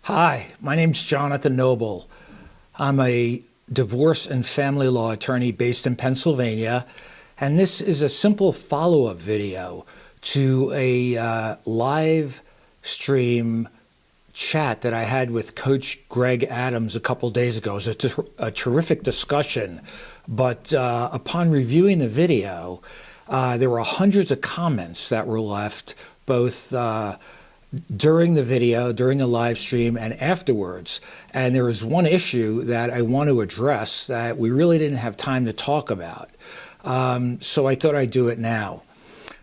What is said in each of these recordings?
Hi, my name's Jonathan Noble. I'm a divorce and family law attorney based in Pennsylvania, and this is a simple follow-up video to a live stream chat that I had with Coach Greg Adams a couple days ago. It was a terrific discussion, but upon reviewing the video, there were hundreds of comments that were left, both during the video, during the live stream, and afterwards. And there was one issue that I want to address that we really didn't have time to talk about. So I thought I'd do it now.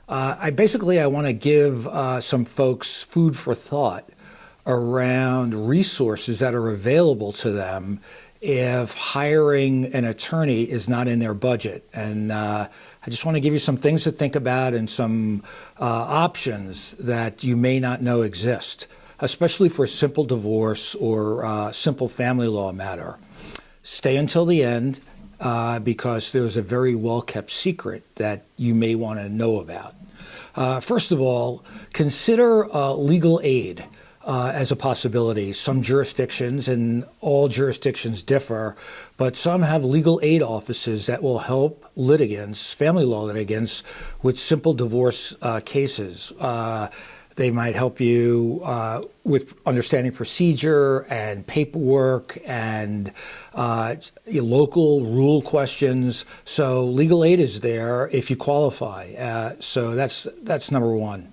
I want to give some folks food for thought around resources that are available to them if hiring an attorney is not in their budget. And I just want to give you some things to think about and some options that you may not know exist, especially for a simple divorce or simple family law matter. Stay until the end because there's a very well-kept secret that you may want to know about. First of all, consider legal aid as a possibility. Some jurisdictions, and all jurisdictions differ, but some have legal aid offices that will help litigants, family law litigants, with simple divorce cases. They might help you with understanding procedure and paperwork and local rule questions. So legal aid is there if you qualify. So that's number one.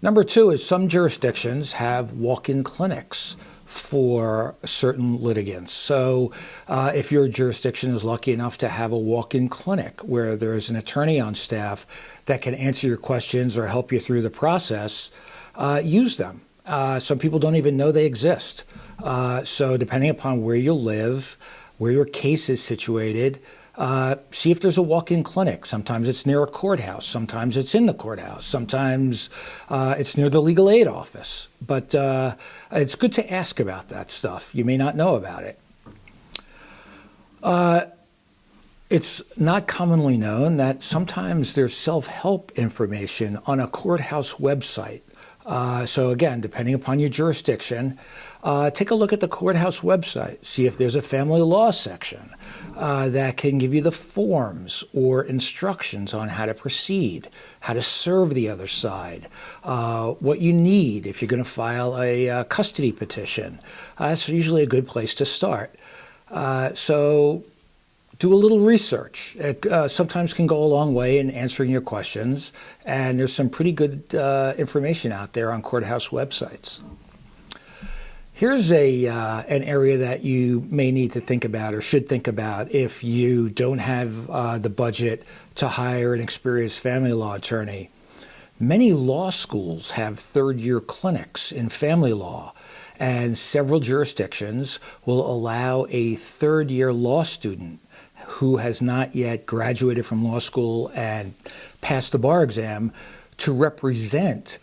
Number two is some jurisdictions have walk-in clinics for certain litigants. So if your jurisdiction is lucky enough to have a walk-in clinic where there is an attorney on staff that can answer your questions or help you through the process, use them. Some people don't even know they exist. So depending upon where you live, where your case is situated, see if there's a walk-in clinic. Sometimes it's near a courthouse. Sometimes it's in the courthouse. Sometimes it's near the legal aid office. But it's good to ask about that stuff. You may not know about it. It's not commonly known that sometimes there's self-help information on a courthouse website. So again, depending upon your jurisdiction, take a look at the courthouse website. See if there's a family law section that can give you the forms or instructions on how to proceed, how to serve the other side, what you need if you're going to file a custody petition. That's usually a good place to start. So do a little research. It sometimes can go a long way in answering your questions, and there's some pretty good information out there on courthouse websites. Here's an area that you may need to think about or should think about if you don't have the budget to hire an experienced family law attorney. Many law schools have third-year clinics in family law, and several jurisdictions will allow a third-year law student who has not yet graduated from law school and passed the bar exam to represent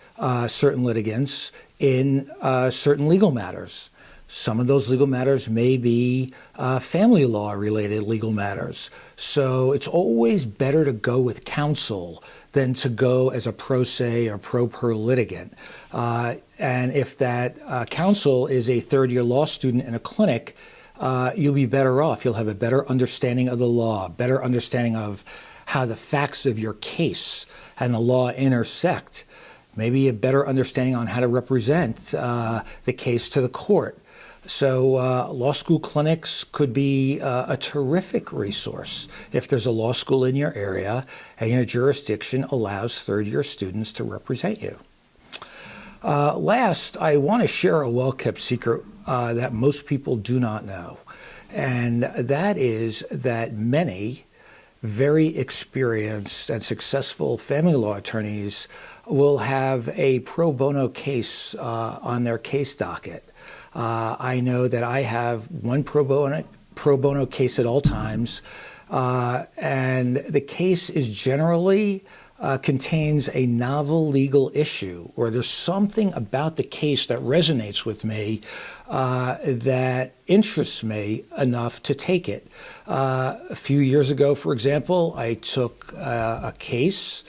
certain litigants in certain legal matters. Some of those legal matters may be family law related legal matters. So it's always better to go with counsel than to go as a pro se or pro per litigant. And if that counsel is a third-year law student in a clinic, you'll be better off. You'll have a better understanding of the law, better understanding of how the facts of your case and the law intersect, maybe a better understanding on how to represent the case to the court. So law school clinics could be a terrific resource if there's a law school in your area and your jurisdiction allows third-year students to represent you. Last, I want to share a well-kept secret that most people do not know, and that is that many very experienced and successful family law attorneys will have a pro bono case on their case docket. I know that I have one pro bono case at all times, and the case is generally contains a novel legal issue, or there's something about the case that resonates with me that interests me enough to take it. A few years ago, for example, I took a case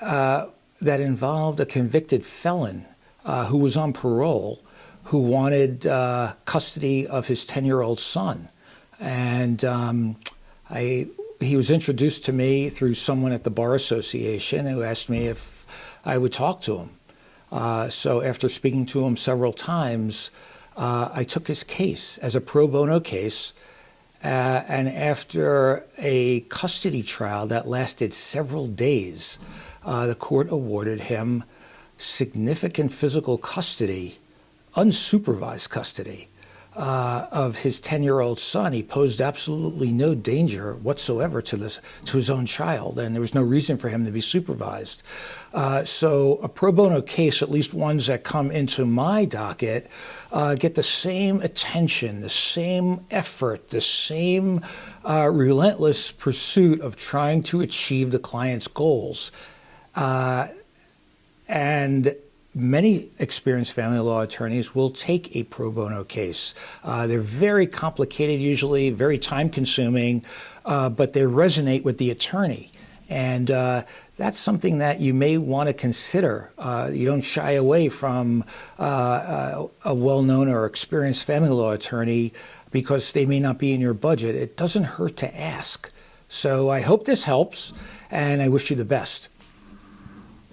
that involved a convicted felon who was on parole, who wanted custody of his 10-year-old son. And he was introduced to me through someone at the Bar Association who asked me if I would talk to him. So after speaking to him several times, I took his case as a pro bono case. And after a custody trial that lasted several days, the court awarded him significant physical custody, unsupervised custody, of his 10-year-old son. He posed absolutely no danger whatsoever to his own child, and there was no reason for him to be supervised. So a pro bono case, at least ones that come into my docket, get the same attention, the same effort, the same relentless pursuit of trying to achieve the client's goals. And many experienced family law attorneys will take a pro bono case. They're very complicated, usually very time-consuming, but they resonate with the attorney. And that's something that you may want to consider. You don't shy away from a well-known or experienced family law attorney because they may not be in your budget. It doesn't hurt to ask. So I hope this helps, and I wish you the best.